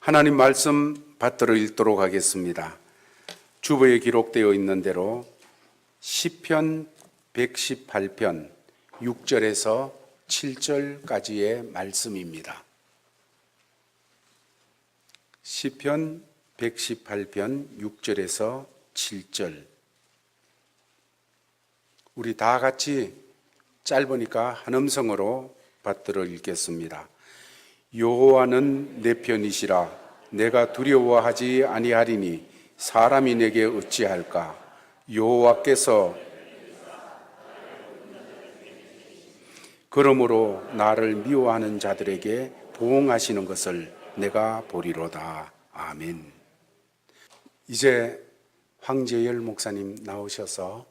하나님 말씀 받들어 읽도록 하겠습니다. 주보에 기록되어 있는 대로 시편 118편 6절에서 7절까지의 말씀입니다. 시편 118편 6절에서 7절. 우리 다 같이 짧으니까 한 음성으로 받들어 읽겠습니다. 여호와는 내 편이시라. 내가 두려워하지 아니하리니 사람이 내게 어찌할까. 여호와께서 그러므로 나를 미워하는 자들에게 보응하시는 것을 내가 보리로다. 아멘. 이제 황재열 목사님 나오셔서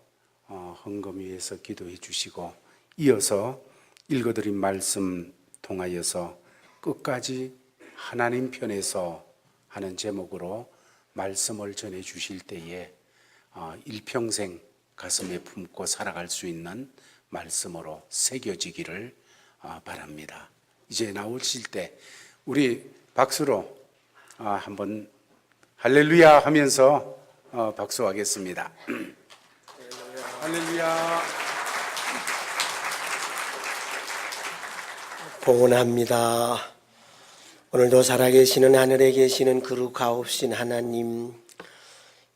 헌금 위에서 기도해 주시고, 이어서 읽어드린 말씀 통하여서 끝까지 하나님 편에서 하는 제목으로 말씀을 전해 주실 때에 일평생 가슴에 품고 살아갈 수 있는 말씀으로 새겨지기를 바랍니다. 이제 나오실 때 우리 박수로 한번 할렐루야 하면서 박수하겠습니다. 할렐루야. 봉헌합니다. 오늘도 살아계시는 하늘에 계시는 거룩하옵신 하나님,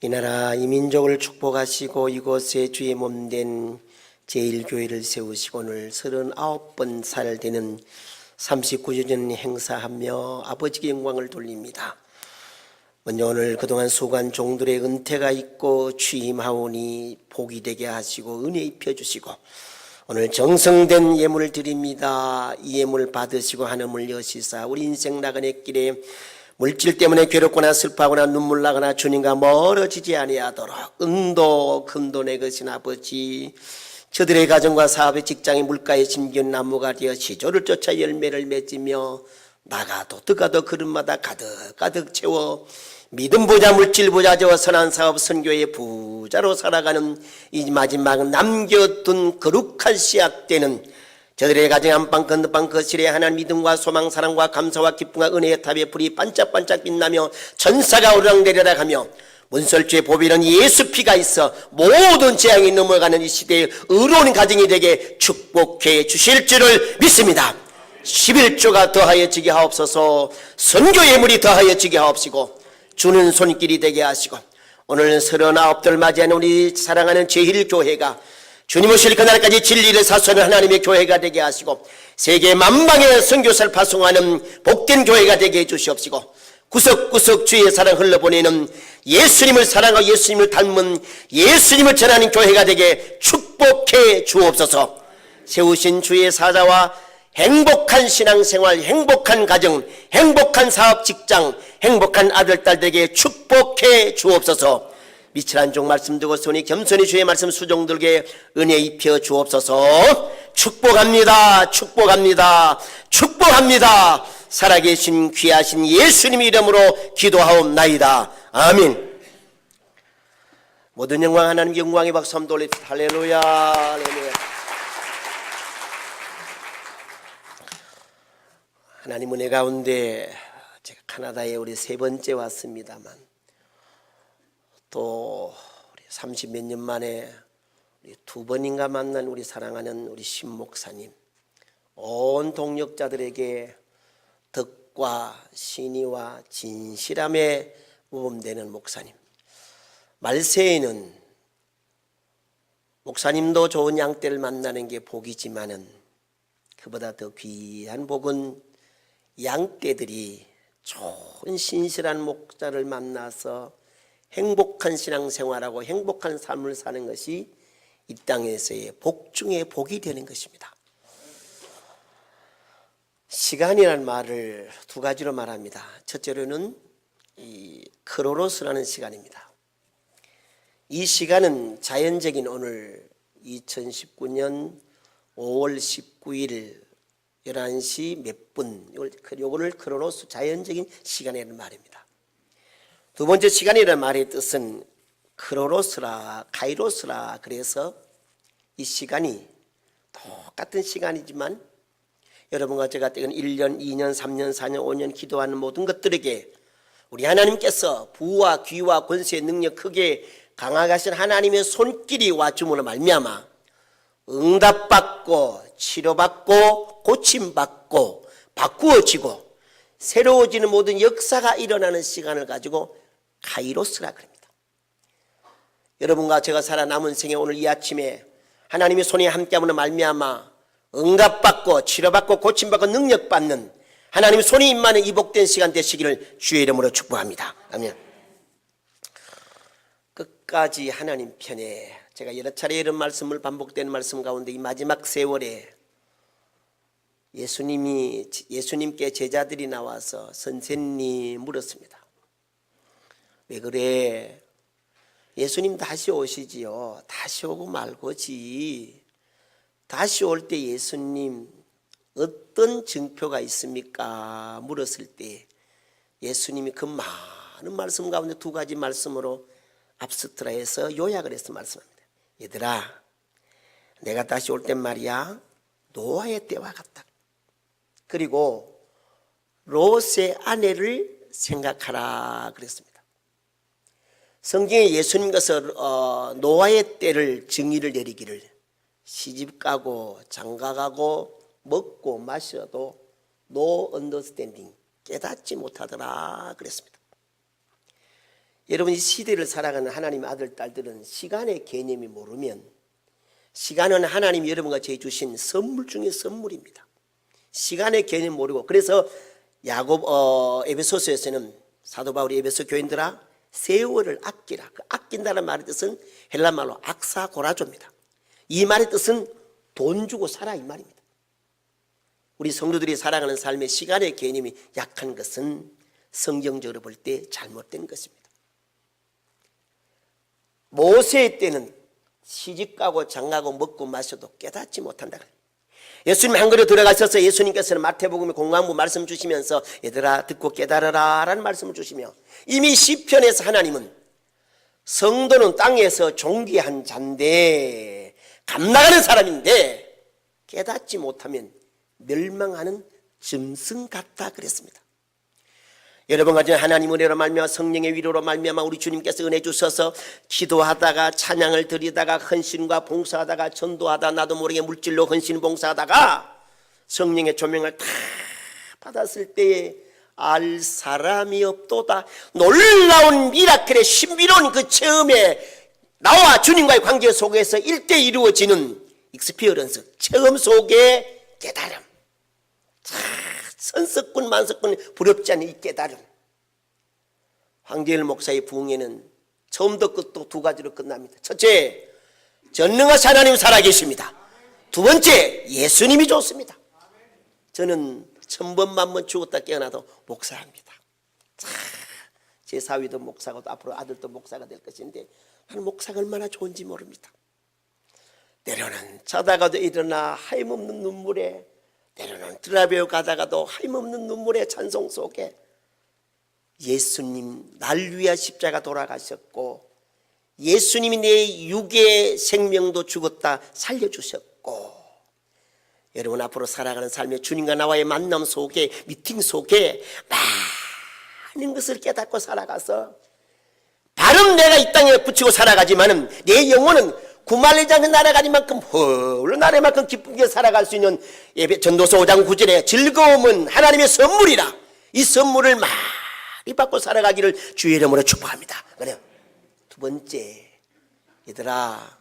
이 나라 이 민족을 축복하시고 이곳에 주의 몸된 제1교회를 세우시고 오늘 39번 살 되는 39주년 행사하며 아버지께 영광을 돌립니다. 먼저 오늘 그동안 수고한 종들의 은퇴가 있고 취임하오니 복이 되게 하시고 은혜 입혀주시고 오늘 정성된 예물을 드립니다. 이 예물 받으시고 하늘을 여시사 우리 인생 나가는 길에 물질 때문에 괴롭거나 슬퍼하거나 눈물 나거나 주님과 멀어지지 아니하도록 은도 금도 내 것인 아버지, 저들의 가정과 사업의 직장의 물가에 심기운 나무가 되어 시조를 쫓아 열매를 맺으며 나가도 들어가도 그릇마다 가득 채워 믿음 보자 물질 보자 저 선한 사업 선교의 부자로 살아가는 이 마지막 남겨둔 거룩한 씨앗되는 저들의 가정 안방 건너방 거실에 하나님 믿음과 소망 사랑과 감사와 기쁨과 은혜의 탑에 불이 반짝반짝 빛나며 천사가 오르락내리락 하며 문설주의 보배는 예수 피가 있어 모든 재앙이 넘어가는 이 시대에 의로운 가정이 되게 축복해 주실 줄을 믿습니다. 11조가 더하여지게 하옵소서. 선교 예물이 더하여지게 하옵시고 주는 손길이 되게 하시고 오늘 39들 맞이하는 우리 사랑하는 제1교회가 주님 오실 그날까지 진리를 사수하는 하나님의 교회가 되게 하시고 세계 만방에 선교사를 파송하는 복된 교회가 되게 해주시옵시고 구석구석 주의 사랑 흘러보내는 예수님을 사랑하고 예수님을 닮은 예수님을 전하는 교회가 되게 축복해 주옵소서. 세우신 주의 사자와 행복한 신앙생활, 행복한 가정, 행복한 사업 직장, 행복한 아들 딸에게 축복해 주옵소서. 미칠한 종 말씀 두고 손이 겸손히 주의 말씀 수종들게 은혜 입혀 주옵소서. 축복합니다. 축복합니다. 축복합니다. 살아계신 귀하신 예수님 이름으로 기도하옵나이다. 아멘. 모든 영광 하나님 영광의 박수 한번 돌립시다. 할렐루야. 할렐루야. 하나님 은혜 가운데 제가 카나다에 우리 세 번째 왔습니다만 또 우리 30몇 년 만에 우리 두 번인가 만난 우리 사랑하는 우리 신 목사님, 온 동역자들에게 덕과 신의와 진실함에 모범되는 목사님, 말세에는 목사님도 좋은 양떼를 만나는 게 복이지만은 그보다 더 귀한 복은 양떼들이 좋은 신실한 목자를 만나서 행복한 신앙생활하고 행복한 삶을 사는 것이 이 땅에서의 복 중에 복이 되는 것입니다. 시간이라는 말을 두 가지로 말합니다. 첫째로는 이 크로노스라는 시간입니다. 이 시간은 자연적인 오늘 2019년 5월 19일 11시 몇 분, 요거를 크로노스 자연적인 시간이라는 말입니다. 두 번째 시간이라는 말의 뜻은 크로노스라 카이로스라, 그래서 이 시간이 똑같은 시간이지만 여러분과 제가 때는 1년, 2년, 3년, 4년, 5년 기도하는 모든 것들에게 우리 하나님께서 부와 귀와 권세의 능력 크게 강하게 하신 하나님의 손길이 와줌으로 말미암아 응답받고 치료받고 고침받고 바꾸어지고 새로워지는 모든 역사가 일어나는 시간을 가지고 카이로스라 그럽니다. 여러분과 제가 살아남은 생에 오늘 이 아침에 하나님의 손이 함께함으로 말미암아 응답받고 치료받고 고침받고 능력받는 하나님의 손이 임하는 이 복된 시간 되시기를 주의 이름으로 축복합니다. 아멘. 끝까지 하나님 편에 제가 여러 차례 이런 말씀을 반복되는 말씀 가운데 이 마지막 세월에 예수님께 제자들이 나와서 선생님 물었습니다. 왜 그래? 예수님 다시 오시지요. 다시 오고 말고지. 다시 올 때 예수님 어떤 증표가 있습니까? 물었을 때 예수님이 그 많은 말씀 가운데 두 가지 말씀으로 압스트라해서 요약을 해서 말씀합니다. 얘들아, 내가 다시 올 땐 말이야 노아의 때와 같다. 그리고 롯의 아내를 생각하라 그랬습니다. 성경에 예수님께서 노아의 때를 정의를 내리기를 시집가고 장가가고 먹고 마셔도 no understanding, 깨닫지 못하더라 그랬습니다. 여러분, 이 시대를 살아가는 하나님의 아들 딸들은 시간의 개념이 모르면, 시간은 하나님이 여러분과 저희 주신 선물 중에 선물입니다. 시간의 개념 모르고, 그래서 에베소서에서는 사도 바울이 에베소 교인들아 세월을 아끼라. 그 아낀다는 말의 뜻은 헬라 말로 악사고라조입니다. 이 말의 뜻은 돈 주고 살아 이 말입니다. 우리 성도들이 살아가는 삶의 시간의 개념이 약한 것은 성경적으로 볼 때 잘못된 것입니다. 모세의 때는 시집가고 장가고 먹고 마셔도 깨닫지 못한다. 예수님 한 그릇 들어가셔서 예수님께서는 마태복음의 공강부 말씀 주시면서 얘들아 듣고 깨달으라 라는 말씀을 주시며, 이미 시편에서 하나님은 성도는 땅에서 존귀한 자인데 감나가는 사람인데 깨닫지 못하면 멸망하는 짐승 같다 그랬습니다. 여러분과 저는 하나님 은혜로 말미암아 성령의 위로로 말미암아 우리 주님께서 은혜 주셔서 기도하다가 찬양을 드리다가 헌신과 봉사하다가 전도하다 나도 모르게 물질로 헌신 봉사하다가 성령의 조명을 다 받았을 때에 알 사람이 없도다. 놀라운 미라클의 신비로운 그 체험에 나와 주님과의 관계 속에서 일대 이루어지는 익스피어런스, 체험 속의 깨달음, 선석군 만석군 부럽지 않은 이 깨달음. 황재열 목사의 부흥회는 처음도 끝도 두 가지로 끝납니다. 첫째, 전능하신 하나님 살아계십니다. 두 번째, 예수님이 좋습니다. 저는 1000번 만번 죽었다 깨어나도 목사합니다. 제 사위도 목사고 앞으로 아들도 목사가 될 것인데 나는 목사가 얼마나 좋은지 모릅니다. 때로는 자다가도 일어나 하염없는 눈물에, 때로는 드라베어 가다가도 하염없는 눈물의 찬송 속에 예수님 날 위하 십자가 돌아가셨고, 예수님이 내 육의 생명도 죽었다 살려주셨고, 여러분 앞으로 살아가는 삶의 주님과 나와의 만남 속에, 미팅 속에 많은 것을 깨닫고 살아가서 바른 내가 이 땅에 붙이고 살아가지만은 내 영혼은 구말리지 않는 날아가니만큼 헐른 날에만큼 기쁘게 살아갈 수 있는 전도서 5장 9절에 즐거움은 하나님의 선물이라, 이 선물을 많이 받고 살아가기를 주의 이름으로 축복합니다. 그래요. 두 번째, 얘들아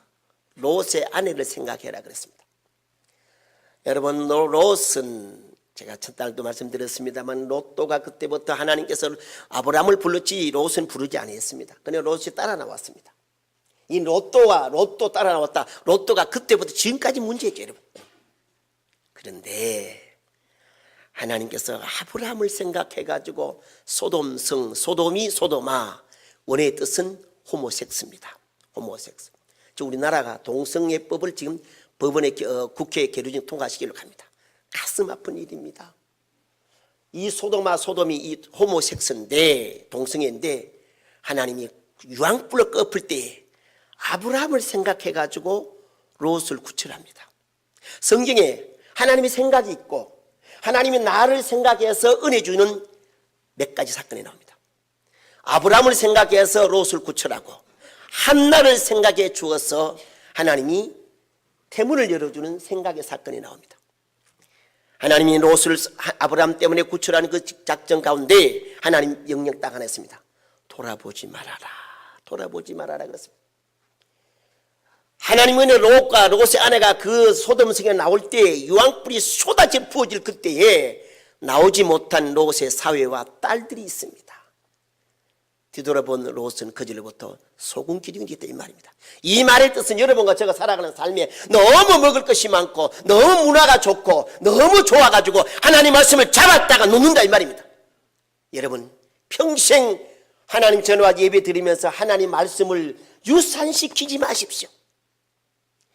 롯의 아내를 생각해라 그랬습니다. 여러분, 롯은 제가 첫날도 말씀드렸습니다만 롯도가 그때부터 하나님께서 아브라함을 불렀지 롯은 부르지 않았습니다. 그냥 롯이 따라 나왔습니다. 이 롯도 따라 나왔다. 롯도가 그때부터 지금까지 문제였죠, 여러분. 그런데 하나님께서 아브라함을 생각해가지고 소돔이 소도마, 원어의 뜻은 호모섹스입니다. 호모섹스. 우리나라가 동성애법을 지금 법원에 국회에 계류 통과시키려고 합니다. 가슴 아픈 일입니다. 이 소돔이 이 호모섹스인데, 동성애인데 하나님이 유황불을 꺾을 때 아브라함을 생각해가지고 롯을 구출합니다. 성경에 하나님의 생각이 있고 하나님이 나를 생각해서 은혜 주는 몇 가지 사건이 나옵니다. 아브라함을 생각해서 롯을 구출하고 한나를 생각해 주어서 하나님이 태문을 열어주는 생각의 사건이 나옵니다. 하나님이 롯을 아브라함 때문에 구출하는 그 작전 가운데 하나님 명령 딱 하나 했습니다. 돌아보지 말아라. 돌아보지 말아라 그랬습니다. 하나님은 롯과 롯의 아내가 그 소돔성에 나올 때 유황불이 쏟아져 부어질 그때에 나오지 못한 롯의 사위와 딸들이 있습니다. 뒤돌아본 롯은 그들로부터 소금 기둥이 됐다 이 말입니다. 이 말의 뜻은 여러분과 제가 살아가는 삶에 너무 먹을 것이 많고 너무 문화가 좋고 너무 좋아가지고 하나님 말씀을 잡았다가 놓는다 이 말입니다. 여러분 평생 하나님 전화 예배 드리면서 하나님 말씀을 유산시키지 마십시오.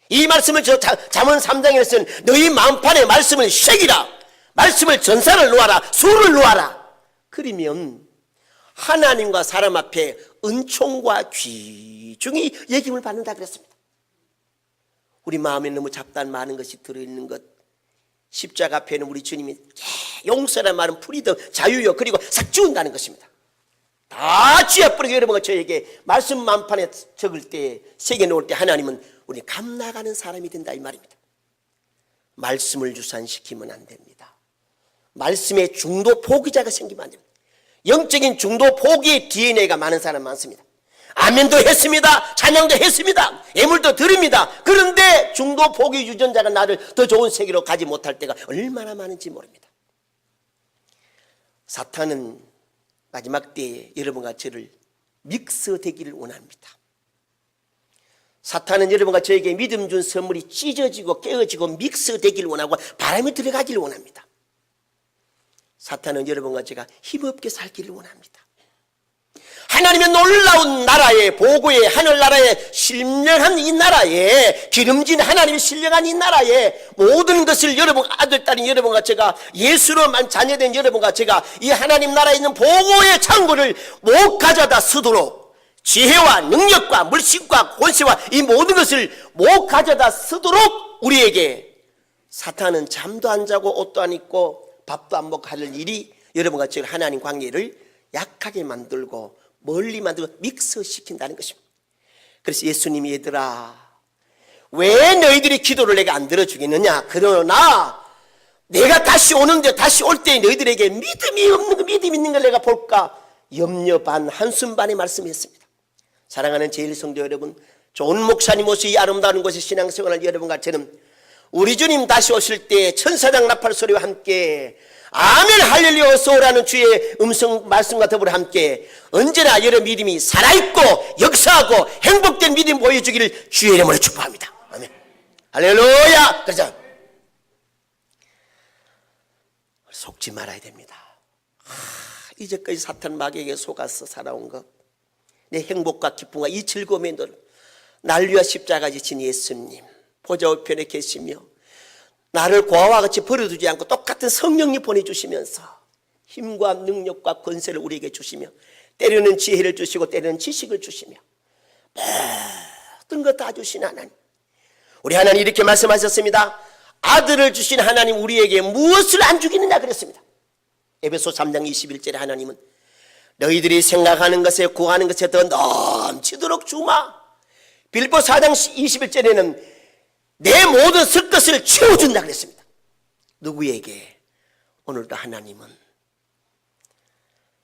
이 말씀을 저 잠언 3장에서는 너희 마음판에 말씀을 새기라. 말씀을 전사를 놓아라. 수를 놓아라. 그러면 하나님과 사람 앞에 은총과 귀중히 여김을 받는다 그랬습니다. 우리 마음에 너무 잡다한 많은 것이 들어있는 것, 십자가 앞에는 우리 주님이 용서라는 말은 프리덤, 자유요, 그리고 싹 지운다는 것입니다. 다 쥐어버리고 여러분과 저에게 말씀 만판에 적을 때, 새겨놓을 때 하나님은 우리 감나가는 사람이 된다 이 말입니다. 말씀을 유산시키면 안 됩니다. 말씀에 중도 포기자가 생기면 안 됩니다. 영적인 중도 포기의 DNA가 많은 사람 많습니다. 아멘도 했습니다. 찬양도 했습니다. 예물도 드립니다. 그런데 중도 포기 유전자가 나를 더 좋은 세계로 가지 못할 때가 얼마나 많은지 모릅니다. 사탄은 마지막 때에 여러분과 저를 믹스되기를 원합니다. 사탄은 여러분과 저에게 믿음 준 선물이 찢어지고 깨어지고 믹스되기를 원하고 바람이 들어가기를 원합니다. 사탄은 여러분과 제가 힘없게 살기를 원합니다. 하나님의 놀라운 나라에, 보고의 하늘나라에, 신령한 이 나라에, 기름진 하나님의 신령한 이 나라에 모든 것을 여러분 아들, 딸인 여러분과 제가, 예수로만 자녀된 여러분과 제가 이 하나님 나라에 있는 보고의 창고를 못 가져다 쓰도록, 지혜와 능력과 물식과 권세와 이 모든 것을 못 가져다 쓰도록 우리에게 사탄은 잠도 안 자고 옷도 안 입고 밥도 안 먹고 할 일이 여러분과 제가 하나님 관계를 약하게 만들고 멀리 만들고 믹스시킨다는 것입니다. 그래서 예수님이 얘들아 왜 너희들이 기도를 내가 안 들어주겠느냐, 그러나 내가 다시 오는데 다시 올 때 너희들에게 믿음이 없는 거 믿음 있는 걸 내가 볼까 염려 반 한숨 반의 말씀이었습니다. 사랑하는 제1성도 여러분, 좋은 목사님 모습 이 아름다운 곳에 신앙생활을 여러분과 저는 우리 주님 다시 오실 때 천사장 나팔 소리와 함께 아멘 할렐루야 어서 오라는 주의 음성 말씀과 더불어 함께 언제나 여러 믿음이 살아있고 역사하고 행복된 믿음 보여주기를 주의 이름으로 축복합니다. 아멘 할렐루야. 그렇죠? 속지 말아야 됩니다. 이제까지 사탄 마귀에게 속아서 살아온 것, 내 행복과 기쁨과 이 즐거움의 난리와 십자가 지신 예수님 보좌 우편에 계시며 나를 고아와 같이 버려두지 않고 똑같은 성령님 보내주시면서 힘과 능력과 권세를 우리에게 주시며 때로는 지혜를 주시고 때로는 지식을 주시며 모든 것 다 주신 하나님, 우리 하나님 이렇게 말씀하셨습니다. 아들을 주신 하나님 우리에게 무엇을 안 주겠느냐 그랬습니다. 에베소 3장 21절에 하나님은 너희들이 생각하는 것에 구하는 것에 더 넘치도록 주마. 빌보 4장 21절에는 내 모든 설 것을 채워준다 그랬습니다. 누구에게? 오늘도 하나님은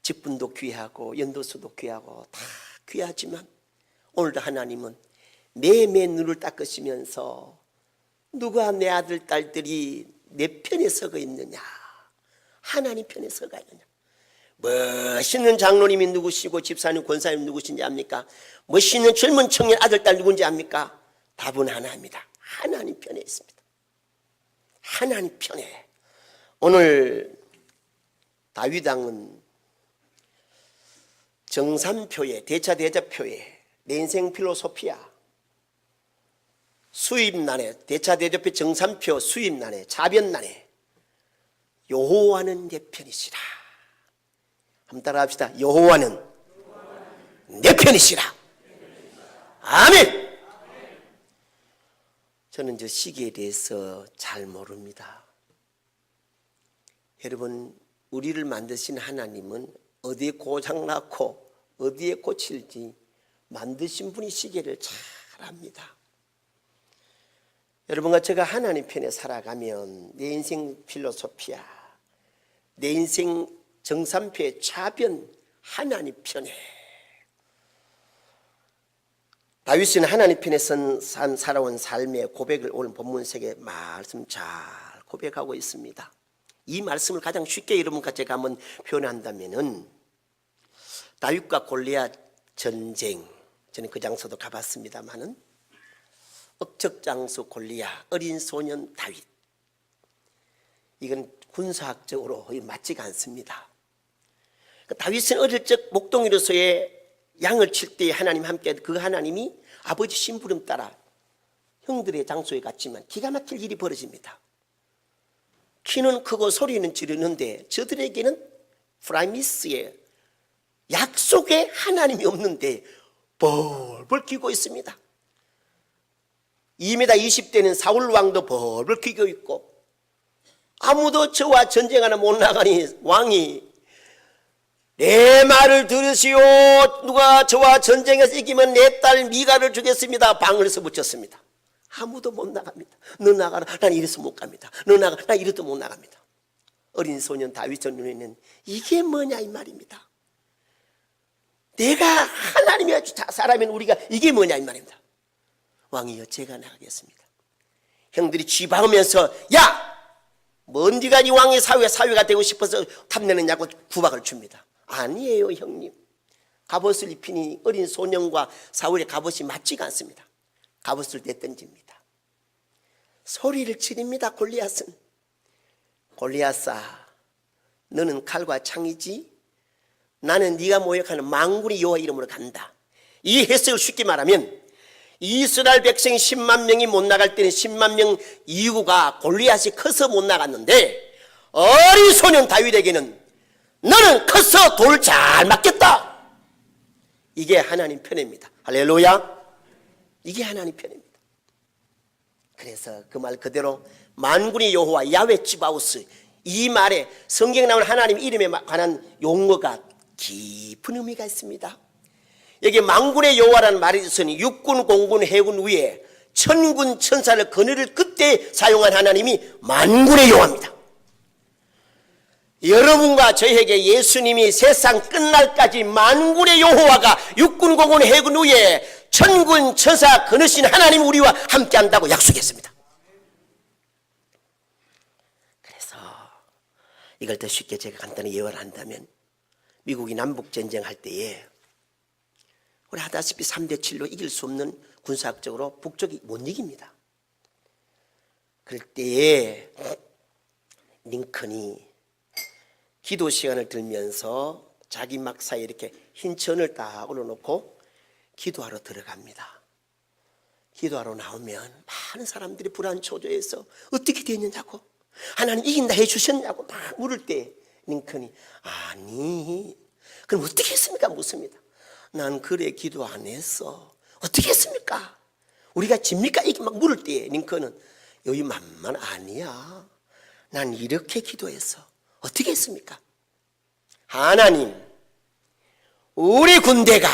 직분도 귀하고 연도수도 귀하고 다 귀하지만 오늘도 하나님은 매매 눈을 닦으시면서 누가 내 아들 딸들이 내 편에 서고 있느냐, 하나님 편에 서가 있느냐. 멋있는 장로님이 누구시고 집사님 권사님 누구신지 압니까? 멋있는 젊은 청년 아들 딸 누군지 압니까? 답은 하나입니다. 하나님 편에 있습니다. 하나님 편에. 오늘 다윗 왕은 정삼표에 대차대접표에 내 인생 필로소피아 수입란에 대차대접표 정삼표 수입란에 자변란에 여호와는 내 편이시라. 한번 따라 합시다. 여호와는 내 편이시라. 아멘. 저는 저 시기에 대해서 잘 모릅니다. 여러분, 우리를 만드신 하나님은 어디에 고장났고 어디에 꽂힐지 만드신 분이 시계를 잘 압니다. 여러분과 제가 하나님 편에 살아가면 내 인생 필로소피아, 내 인생 정삼표의 차변 하나님 편에, 다윗은 하나님 편에 살아온 삶의 고백을 오늘 본문색에 말씀 잘 고백하고 있습니다. 이 말씀을 가장 쉽게 여러분과 제가 한번 표현한다면은, 다윗과 골리앗 전쟁, 저는 그 장소도 가봤습니다만은, 억척장수 골리앗, 어린 소년 다윗, 이건 군사학적으로 맞지가 않습니다. 다윗은 어릴 적 목동이로서의 양을 칠 때 하나님 함께, 그 하나님이 아버지 심부름 따라 형들의 장소에 갔지만 기가 막힐 일이 벌어집니다. 키는 크고 소리는 지르는데 저들에게는 프라미스의 약속의 하나님이 없는데 벌벌 기고 있습니다. 2m 20대는 사울 왕도 벌벌 기고 있고, 아무도 저와 전쟁하는 못 나가니 왕이 내 말을 들으시오. 누가 저와 전쟁에서 이기면 내 딸 미가를 주겠습니다. 방을서 붙였습니다. 아무도 못 나갑니다. 너 나가라. 난 이래서 못 갑니다. 너 나가. 난 이래도 못 나갑니다. 어린 소년 다윗 눈에는 이게 뭐냐 이 말입니다. 내가 하나님의 사람인 우리가 이게 뭐냐 이 말입니다. 왕이여, 제가 나가겠습니다. 형들이 쥐박으면서, 야! 뭔지가 네 왕의 사위가 되고 싶어서 탐내느냐고 구박을 줍니다. 아니에요 형님. 갑옷을 입히니 어린 소년과 사울의 갑옷이 맞지가 않습니다. 갑옷을 내던집니다. 소리를 지릅니다. 골리앗은. 골리앗아, 너는 칼과 창이지, 나는 네가 모욕하는 만군의 여호와 이름으로 간다. 이 해석을 쉽게 말하면, 이스라엘 백성이 10만 명이 못 나갈 때는 10만 명 이유가 골리앗이 커서 못 나갔는데, 어린 소년 다윗에게는 너는 커서 돌 잘 맞겠다. 이게 하나님 편입니다. 할렐루야. 이게 하나님 편입니다. 그래서 그 말 그대로 만군의 여호와 야훼 찌바우스, 이 말에 성경에 나오는 하나님 이름에 관한 용어가 깊은 의미가 있습니다. 여기 만군의 여호와라는 말이 있으니 육군, 공군, 해군 위에 천군 천사를 그늘을 그때 사용한 하나님이 만군의 여호와입니다. 여러분과 저에게 예수님이 세상 끝날까지 만군의 여호와가 육군, 공군, 해군 위에 천군 천사 그늘신 하나님 우리와 함께한다고 약속했습니다. 그래서 이걸 더 쉽게 제가 간단히 예언을 한다면, 미국이 남북전쟁할 때에 우리 하다시피 3대7로 이길 수 없는 군사학적으로 북쪽이 못 이깁니다. 그럴 때에 링컨이 기도 시간을 들면서 자기 막사에 이렇게 흰 천을 딱 올려놓고 기도하러 들어갑니다. 기도하러 나오면 많은 사람들이 불안 초조해서 어떻게 됐느냐고, 하나님 이긴다 해주셨냐고 막 물을 때 링컨이, 아니 그럼 어떻게 했습니까? 묻습니다. 난 그래 기도 안 했어. 어떻게 했습니까? 우리가 집니까? 이렇게 막 물을 때 링컨은, 여기 만만 아니야. 난 이렇게 기도했어. 어떻게 했습니까? 하나님, 우리 군대가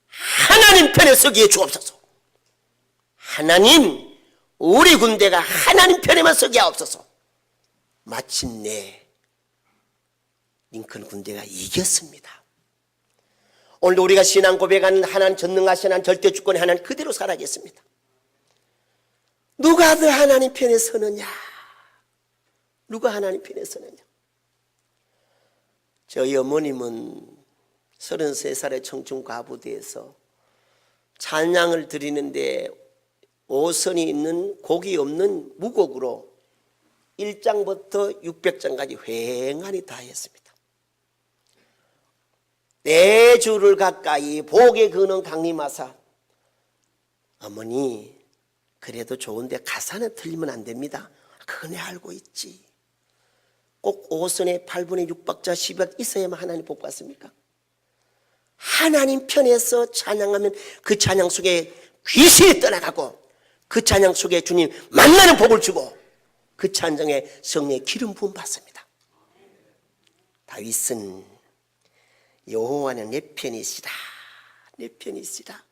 하나님 편에 서기에 주옵소서. 하나님, 우리 군대가 하나님 편에만 서게 하옵소서. 마침내 링컨 군대가 이겼습니다. 오늘도 우리가 신앙 고백하는 하나님, 전능하신 하나님, 절대주권의 하나님 그대로 살아겠습니다. 누가 더 하나님 편에 서느냐? 누가 하나님 편에 서느냐? 저희 어머님은 33살의 청춘 과부대에서 찬양을 드리는데 오선이 있는 곡이 없는 무곡으로 1장부터 600장까지 휑하니 다 했습니다. 4주를 가까이 복에 그는 강림하사, 어머니 그래도 좋은데 가사는 틀리면 안 됩니다. 그네 알고 있지. 꼭 5선의 8분의 6박자 10박 있어야만 하나님 복 받습니까? 하나님 편에서 찬양하면 그 찬양 속에 귀신이 떠나가고, 그 찬양 속에 주님 만나는 복을 주고, 그 찬양에 성령의 기름 부음 받습니다. 다윗은 여호와는 내 편이시라. 내 편이시라.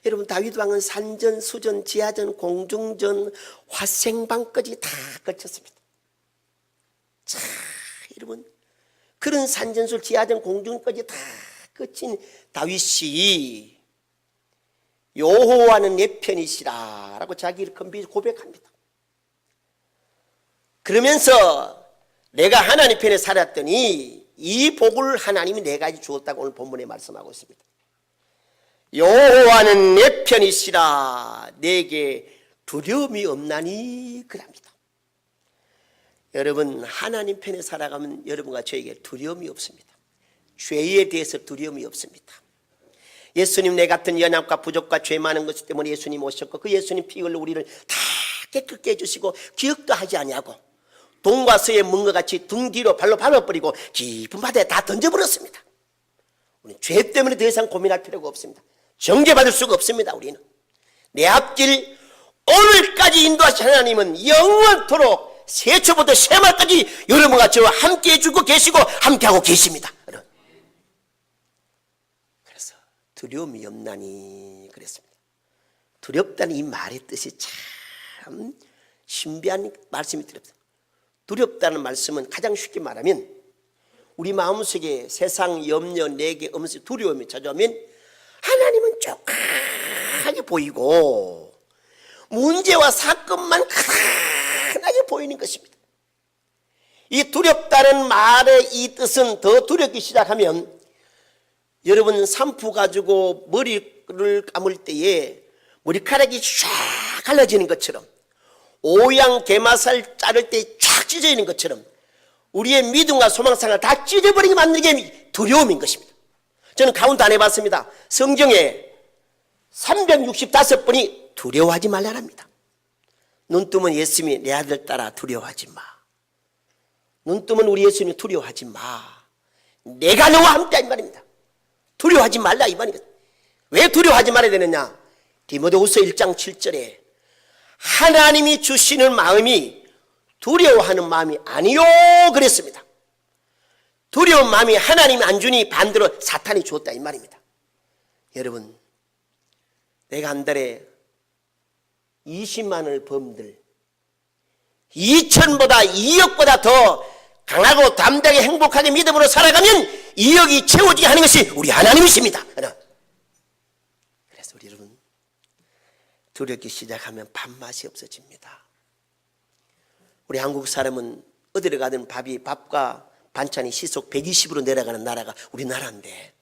여러분, 다윗 왕은 산전, 수전, 지하전, 공중전, 화생방까지 다 거쳤습니다. 자, 여러분, 그런 산전술, 지하전, 공중까지 다 거친 다윗이 여호와는 내 편이시라 라고 자기를 건비 고백합니다. 그러면서 내가 하나님 편에 살았더니 이 복을 하나님이 내가 주었다고 오늘 본문에 말씀하고 있습니다. 여호와는 내 편이시라. 내게 두려움이 없나니 그럽니다. 여러분, 하나님 편에 살아가면 여러분과 저에게 두려움이 없습니다. 죄에 대해서 두려움이 없습니다. 예수님, 내 같은 연약과 부족과 죄 많은 것 때문에 예수님 오셨고 그 예수님 피 흘려 우리를 다 깨끗게 해주시고 기억도 하지 아니하고 동과 서의 문과 같이 등 뒤로 발로 밟아버리고 깊은 바다에 다 던져버렸습니다. 우리는 죄 때문에 더 이상 고민할 필요가 없습니다. 정죄받을 수가 없습니다. 우리는 내 앞길 오늘까지 인도하신 하나님은 영원토록 세초부터 세말까지 여러분과 저와 함께 해주고 계시고 함께하고 계십니다. 그래서 두려움이 없나니 그랬습니다. 두렵다는 이 말의 뜻이 참 신비한 말씀이 들었습니다. 두렵다는 말씀은 가장 쉽게 말하면 우리 마음속에 세상 염려, 내게 엄습, 두려움이 찾아오면 하나님은 조그맣게 보이고 문제와 사건만 크게 보이는 것입니다. 이 두렵다는 말의 이 뜻은 더 두렵기 시작하면 여러분, 샴푸 가지고 머리를 감을 때에 머리카락이 쫙 갈라지는 것처럼 오양 게마살 자를 때 쫙 찢어지는 것처럼 우리의 믿음과 소망상을 다 찢어버리게 만드는 게 두려움인 것입니다. 저는 카운트 안 해봤습니다. 성경에 365번이 두려워하지 말라랍니다. 눈 뜨면 예수님이 내 아들 따라 두려워하지 마. 눈 뜨면 우리 예수님이 두려워하지 마. 내가 너와 함께 이 말입니다. 두려워하지 말라 이 말입니다. 왜 두려워하지 말아야 되느냐? 디모데후서 1장 7절에 하나님이 주시는 마음이 두려워하는 마음이 아니요 그랬습니다. 두려운 마음이 하나님이 안 주니 반대로 사탄이 주었다 이 말입니다. 여러분, 내가 한 달에 20만 원을 범들 2천보다 2억보다 더 강하고 담대하게 행복하게 믿음으로 살아가면 2억이 채워지게 하는 것이 우리 하나님이십니다. 그래서 우리 여러분, 두렵기 시작하면 밥맛이 없어집니다. 우리 한국 사람은 어디를 가든 밥과 반찬이 시속 120으로 내려가는 나라가 우리나라인데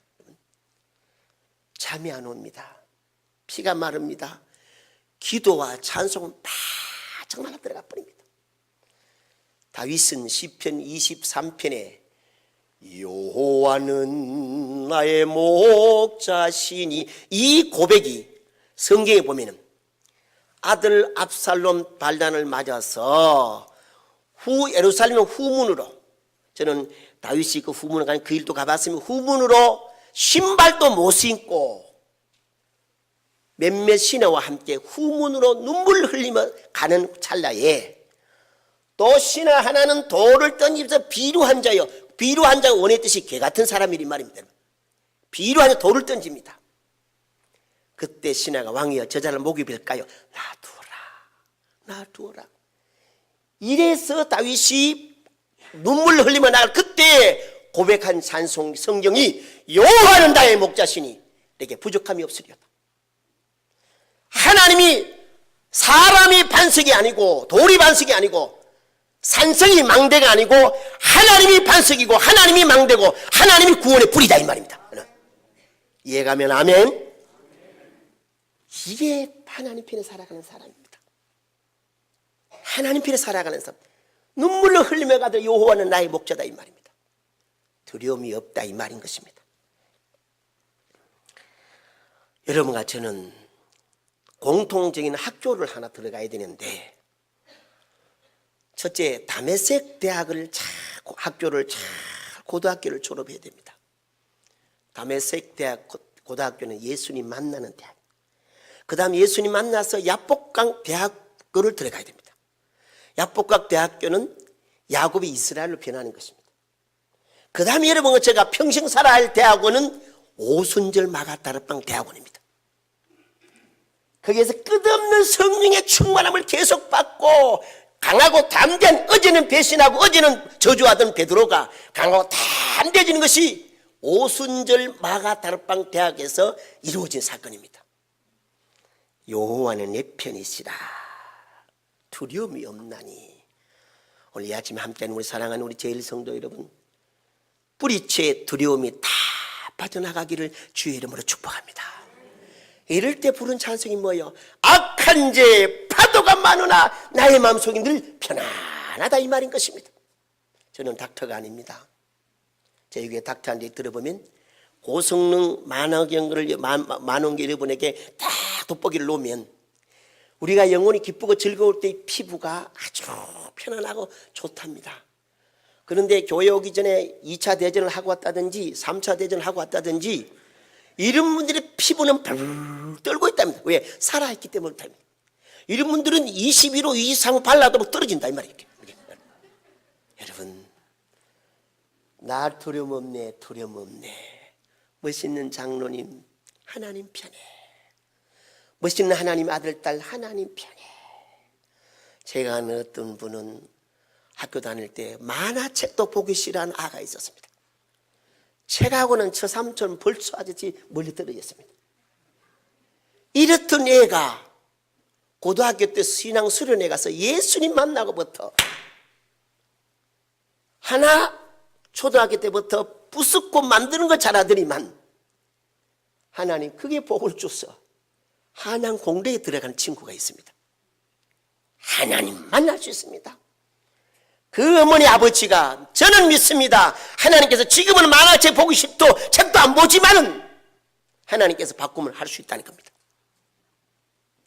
잠이 안 옵니다. 피가 마릅니다. 기도와 찬송은 다 정말 들어가 버립니다. 다윗은 시편 23편에 여호와는 나의 목자시니 이 고백이 성경에 보면은 아들 압살롬 반란을 맞아서 예루살렘 후문으로, 저는 다윗이 그 후문을 가는 그 일도 가봤으면 후문으로 신발도 못 신고 몇몇 신하와 함께 후문으로 눈물을 흘리며 가는 찰나에 또 신하 하나는 돌을 던지면서 비루한 자여, 비루한 자가 원의 뜻이 개 같은 사람이란 말입니다. 비루한 자 돌을 던집니다. 그때 신하가 왕이여 저자를 목이 빌까요? 놔두어라. 이래서 다윗이 눈물을 흘리며 나갈 그때 고백한 찬송 성경이 여호와는 나의 목자시니 내게 부족함이 없으리로다. 하나님이 사람이 반석이 아니고 돌이 반석이 아니고 산성이 망대가 아니고 하나님이 반석이고 하나님이 망대고 하나님이 구원의 불이다 이 말입니다. 이해가면 아멘. 이게 하나님 편에 살아가는 사람입니다. 하나님 편에 살아가는 사람, 눈물로 흘리며 가도 여호와는 나의 목자다 이 말입니다. 두려움이 없다 이 말인 것입니다. 여러분과 저는 공통적인 학교를 하나 들어가야 되는데, 첫째 다메섹 대학을 학교를 고등학교를 졸업해야 됩니다. 다메섹 대학 고등학교는 예수님 만나는 대학. 그 다음 예수님 만나서 야복강 대학교를 들어가야 됩니다. 야복강 대학교는 야곱이 이스라엘로 변하는 것입니다. 그 다음에 여러분 제가 평생 살아야 할 대학원은 오순절 마가다락방 대학원입니다. 거기에서 끝없는 성령의 충만함을 계속 받고 강하고 담대한, 어제는 배신하고 어제는 저주하던 베드로가 강하고 담대해지는 것이 오순절 마가다락방 대학에서 이루어진 사건입니다. 여호와는 내 편이시라 두려움이 없나니. 오늘 이 아침에 함께하는 우리 사랑하는 우리 제일성도 여러분, 뿌리채 두려움이 다 빠져나가기를 주의 이름으로 축복합니다. 이럴 때 부른 찬송이 뭐예요? 악한 죄 파도가 많으나 나의 마음속이 늘 편안하다, 이 말인 것입니다. 저는 닥터가 아닙니다. 제게 닥터한테 들어보면 고성능 만원계 여러분에게 다 돋보기를 놓으면 우리가 영혼이 기쁘고 즐거울 때 피부가 아주 편안하고 좋답니다. 그런데 교회 오기 전에 2차 대전을 하고 왔다든지 3차 대전을 하고 왔다든지 이런 분들의 피부는 벌 떨고 있답니다. 왜? 살아있기 때문에 그렇답니다. 이런 분들은 21호, 23호 발라도 뭐 떨어진다, 이 말이에요. 여러분, 나 두려움 없네, 두려움 없네. 멋있는 장로님, 하나님 편에. 멋있는 하나님 아들, 딸, 하나님 편에. 제가 아는 어떤 분은 학교 다닐 때 만화책도 보기 싫어하는 아가 있었습니다. 책하고는 저 삼촌 벌써 아저씨 멀리 떨어졌습니다. 이렇던 애가 고등학교 때 신앙 수련회 가서 예수님 만나고부터 하나 초등학교 때부터 부숫꽃 만드는 걸 잘하더니만 하나님 그게 복을 줘서 한양 공대에 들어가는 친구가 있습니다. 하나님 만날 수 있습니다. 그 어머니 아버지가 저는 믿습니다. 하나님께서 지금은 만화책 보고 싶도 책도 안 보지만은 하나님께서 바꿈을 할 수 있다는 겁니다.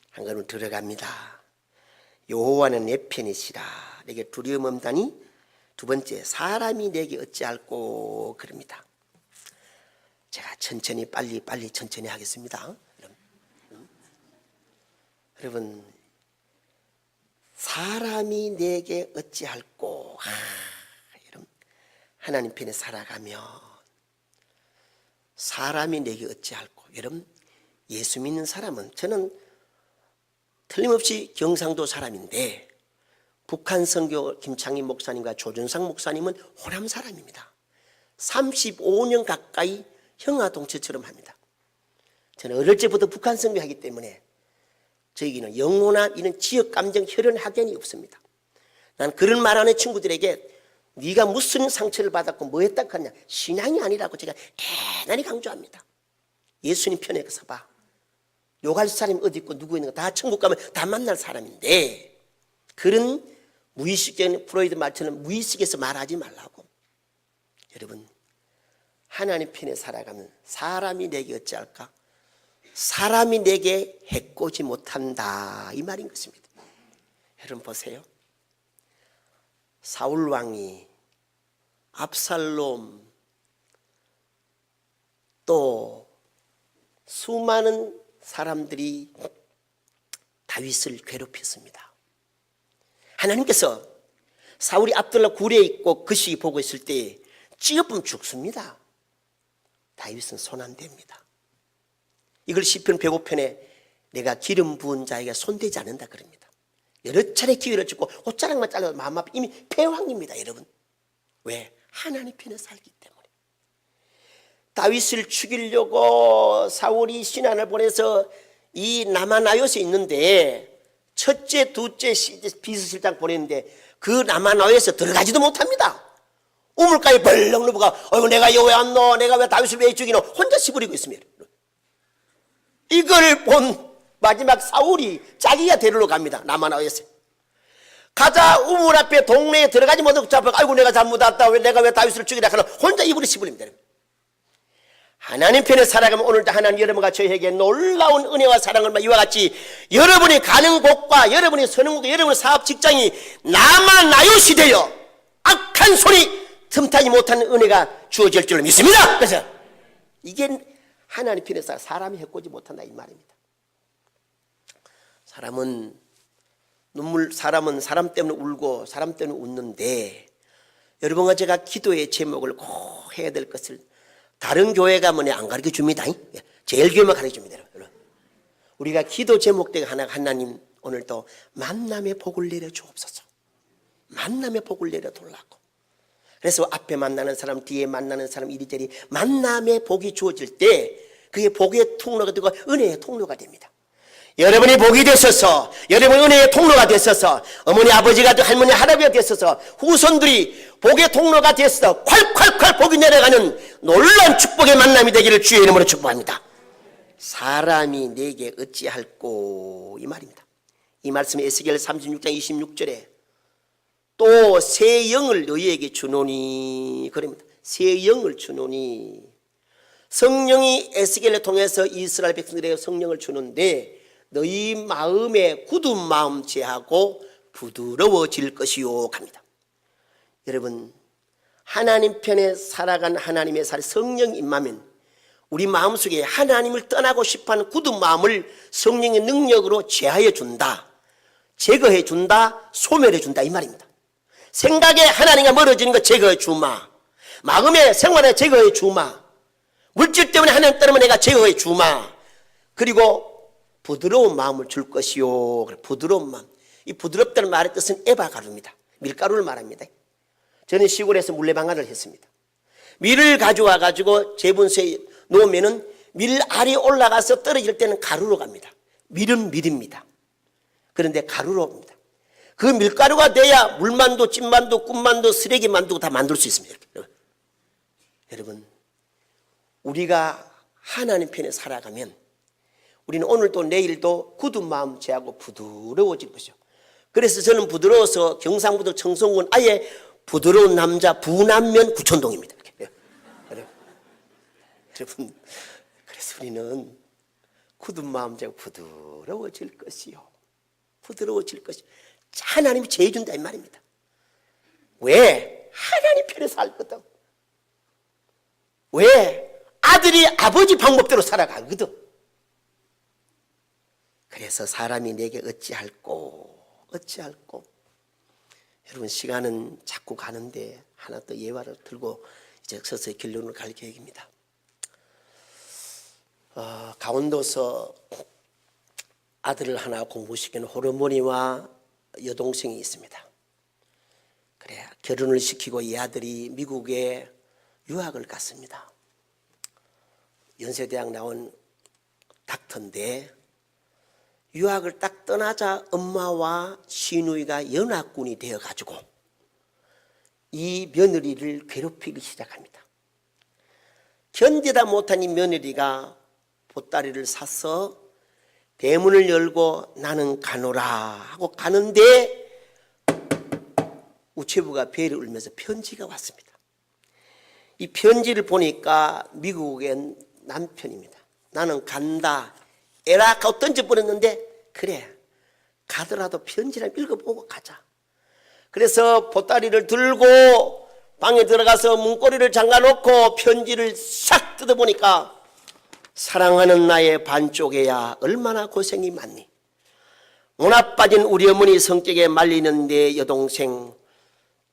한 걸음 들어갑니다. 여호와는 내 편이시라 내게 두려움 없다니. 두 번째, 사람이 내게 어찌할꼬 그럽니다. 제가 천천히 빨리 천천히 하겠습니다. 여러분, 사람이 내게 어찌할꼬. 여러분, 하나님 편에 살아가면 사람이 내게 어찌할꼬. 여러분, 예수 믿는 사람은, 저는 틀림없이 경상도 사람인데 북한 선교 김창희 목사님과 조준상 목사님은 호남 사람입니다. 35년 가까이 형아 동체처럼 합니다. 저는 어릴 때부터 북한 선교하기 때문에 저에게는 영혼한 이런 지역 감정 혈연 학연이 없습니다. 난 그런 말하는 친구들에게 네가 무슨 상처를 받았고 뭐 했다 하냐, 신앙이 아니라고 제가 대단히 강조합니다. 예수님 편에 가서 봐. 욕할 사람이 어디 있고 누구 있는 거 다 천국 가면 다 만날 사람인데, 그런 무의식적인 프로이드 말처럼 무의식에서 말하지 말라고. 여러분, 하나님 편에 살아가면 사람이 내게 어찌할까? 사람이 내게 해코지 못한다, 이 말인 것입니다. 여러분 보세요. 사울 왕이, 압살롬, 또 수많은 사람들이 다윗을 괴롭혔습니다. 하나님께서 사울이 압둘라 굴에 있고 그 시기 보고 있을 때 찌어보면 죽습니다. 다윗은 손 안 댑니다. 이걸 시편 105편에 내가 기름 부은 자에게 손대지 않는다 그럽니다. 여러 차례 기회를 주고 옷자락만 잘라도 마음 앞에 이미 패왕입니다. 여러분, 왜? 하나님 편에 살기 때문에. 다윗을 죽이려고 사울이 신하를 보내서 이 나마나요스에 있는데 첫째, 둘째 비서실장 보냈는데 그 나마나요스에 들어가지도 못합니다. 우물가에 벌렁 누부가 어이구 내가 왜 안 넣어, 내가 왜 다윗을 왜 죽이노, 혼자 시부리고 있습니다. 이걸 본 마지막 사울이 자기가 데리러 갑니다. 나마나요스에 가자. 우물 앞에 동네에 들어가지 못하고 잡아 아이고 내가 잘못했다, 내가 왜 다윗을 죽이라 하나 혼자 이불이 시부립니다. 하나님 편에 살아가면 오늘도 하나님 여러분과 저에게 놀라운 은혜와 사랑을 이와 같이 여러분이 가는 곳과 여러분이 서는 곳과 여러분의 사업 직장이 나마나요시 되어 악한 소리 틈타지 못하는 은혜가 주어질 줄로 믿습니다. 그래서 이게 하나님 편에 살아 사람이 해코지 못한다, 이 말입니다. 사람은 사람 때문에 울고 사람 때문에 웃는데 여러분과 제가 기도의 제목을 꼭 해야 될 것을 다른 교회 가면 안 가르쳐 줍니다. 제일 교회만 가르쳐 줍니다. 우리가 기도 제목대가 하나님 오늘도 만남의 복을 내려 주옵소서. 만남의 복을 내려 달라고. 그래서 앞에 만나는 사람, 뒤에 만나는 사람, 이리저리 만남의 복이 주어질 때 그게 복의 통로가 되고 은혜의 통로가 됩니다. 여러분이 복이 되셔서, 여러분이 은혜의 통로가 되셔서, 어머니 아버지가 되고 할머니 할아버지가 되셔서 후손들이 복의 통로가 되어서 콸콸콸 복이 내려가는 놀라운 축복의 만남이 되기를 주의 이름으로 축복합니다. 사람이 내게 어찌할꼬, 이 말입니다. 이 말씀이 에스겔 36장 26절에 또 새 영을 너희에게 주노니, 그럽니다. 새 영을 주노니. 성령이 에스겔을 통해서 이스라엘 백성들에게 성령을 주는데 너희 마음에 굳은 마음 제하고 부드러워질 것이요 합니다. 여러분, 하나님 편에 살아간 하나님의 살, 성령 임하면 우리 마음속에 하나님을 떠나고 싶어하는 굳은 마음을 성령의 능력으로 제하여 준다, 제거해 준다, 소멸해 준다, 이 말입니다. 생각에 하나님과 멀어지는 것 제거해 주마, 마음의 생활에 제거해 주마, 물질 때문에 하나님 떠나면 내가 제거해 주마, 그리고 부드러운 마음을 줄 것이요. 부드러운 마음. 이 부드럽다는 말의 뜻은 에바가루입니다. 밀가루를 말합니다. 저는 시골에서 물레방아를 했습니다. 밀을 가져와 가지고 제분소에 놓으면은 밀알이 올라가서 떨어질 때는 가루로 갑니다. 밀은 밀입니다. 그런데 가루로 옵니다. 그 밀가루가 돼야 물만두, 찐만두, 꿈만두, 쓰레기만두 다 만들 수 있습니다. 여러분, 우리가 하나님 편에 살아가면 우리는 오늘도 내일도 굳은 마음 제하고 부드러워질 것이죠. 그래서 저는 부드러워서 경상북도 청송군 아예 부드러운 남자 부남면 구촌동입니다. 여러분, 그래서 우리는 굳은 마음 제하고 부드러워질 것이요. 부드러워질 것이요. 하나님이 제해준다 이 말입니다. 왜? 하나님 편에 살거든. 왜? 아들이 아버지 방법대로 살아가거든. 그래서 사람이 내게 어찌할꼬. 여러분, 시간은 자꾸 가는데 하나 더 예화를 들고 이제 서서히 결론을 갈 계획입니다. 강원도서 아들을 하나 공부시키는 호르몬이와 여동생이 있습니다. 그래, 결혼을 시키고 이 아들이 미국에 유학을 갔습니다. 연세대학 나온 닥터인데 유학을 딱 떠나자 엄마와 시누이가 연합군이 되어가지고 이 며느리를 괴롭히기 시작합니다. 견디다 못한 이 며느리가 보따리를 사서 대문을 열고 나는 가노라 하고 가는데 우체부가 배를 울면서 편지가 왔습니다. 이 편지를 보니까 미국의 남편입니다. 나는 간다 에라 하고 던져버렸는데 그래 가더라도 편지를 읽어보고 가자. 그래서 보따리를 들고 방에 들어가서 문고리를 잠가놓고 편지를 싹 뜯어보니까 사랑하는 나의 반쪽에야 얼마나 고생이 많니. 모나 빠진 우리 어머니 성격에 말리는 내 여동생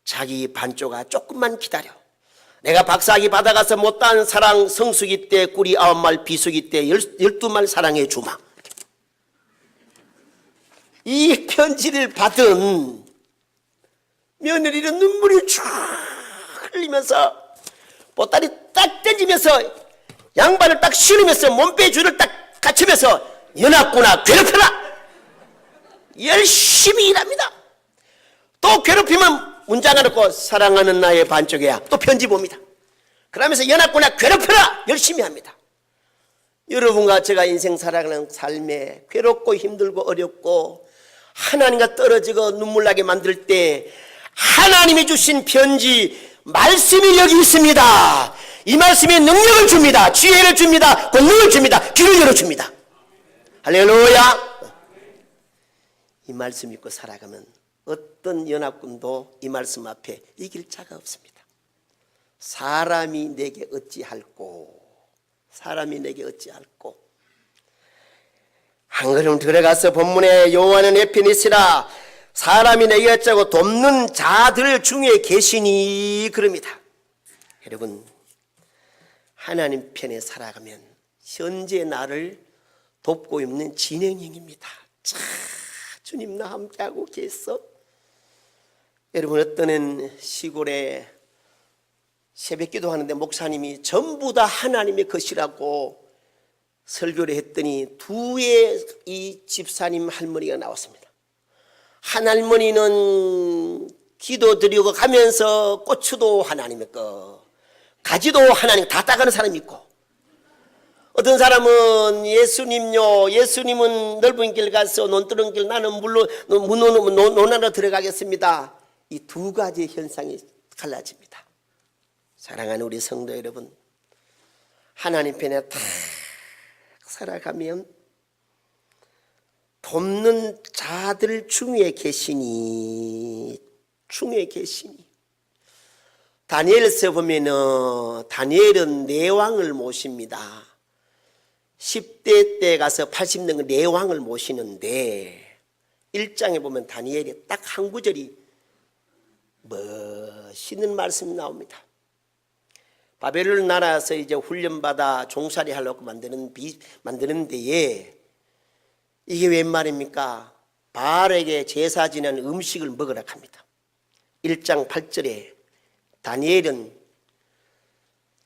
자기 반쪽아 조금만 기다려. 내가 박사학위 받아가서 못다한 사랑 성수기 때 꿀이 9말 비수기 때 12말 사랑해 주마. 이 편지를 받은 며느리는 눈물이 쫙 흘리면서 보따리 딱 던지면서 양발을 딱 신으면서 몸빼줄을 딱 갖추면서 연합구나 괴롭혀라. 열심히 일합니다. 또 괴롭히면 문장 해놓고 사랑하는 나의 반쪽이야. 또 편지 봅니다. 그러면서 연합구나 괴롭혀라. 열심히 합니다. 여러분과 제가 인생 살아가는 삶에 괴롭고 힘들고 어렵고 하나님과 떨어지고 눈물나게 만들 때 하나님이 주신 편지 말씀이 여기 있습니다. 이 말씀이 능력을 줍니다. 지혜를 줍니다. 권능을 줍니다. 귀를 열어줍니다. 할렐루야. 이 말씀 믿고 살아가면 어떤 연합군도 이 말씀 앞에 이길 자가 없습니다. 사람이 내게 어찌할꼬. 사람이 내게 어찌할꼬. 한 걸음 들어가서 본문에 여호와는 내 편이시라 사람이 내게 어쩌고 돕는 자들 중에 계시니 그럽니다. 여러분, 하나님 편에 살아가면 현재 나를 돕고 있는 진행형입니다. 자, 주님 나 함께하고 계셔. 여러분, 어떤 애는 시골에 새벽 기도하는데 목사님이 전부 다 하나님의 것이라고 설교를 했더니 두의 이 집사님 할머니가 나왔습니다. 한 할머니는 기도 드리고 가면서 고추도 하나님의 거, 가지도 하나님 다 따가는 사람이 있고, 어떤 사람은 예수님요, 예수님은 넓은 길 가서 논두렁 길, 나는 물로 논하러 들어가겠습니다. 이 두 가지 현상이 갈라집니다. 사랑하는 우리 성도 여러분, 하나님 편에 딱 살아가면 돕는 자들 중에 계시니, 다니엘서 보면은 다니엘은 내왕을 모십니다. 10대 때 가서 80년 내왕을 모시는데 1장에 보면 다니엘이 딱 한 구절이 멋있는 말씀이 나옵니다. 바벨론 나라에서 이제 훈련받아 종살이 하려고 만드는 데에 이게 웬 말입니까? 바알에게 제사 지낸 음식을 먹으라 합니다. 1장 8절에 다니엘은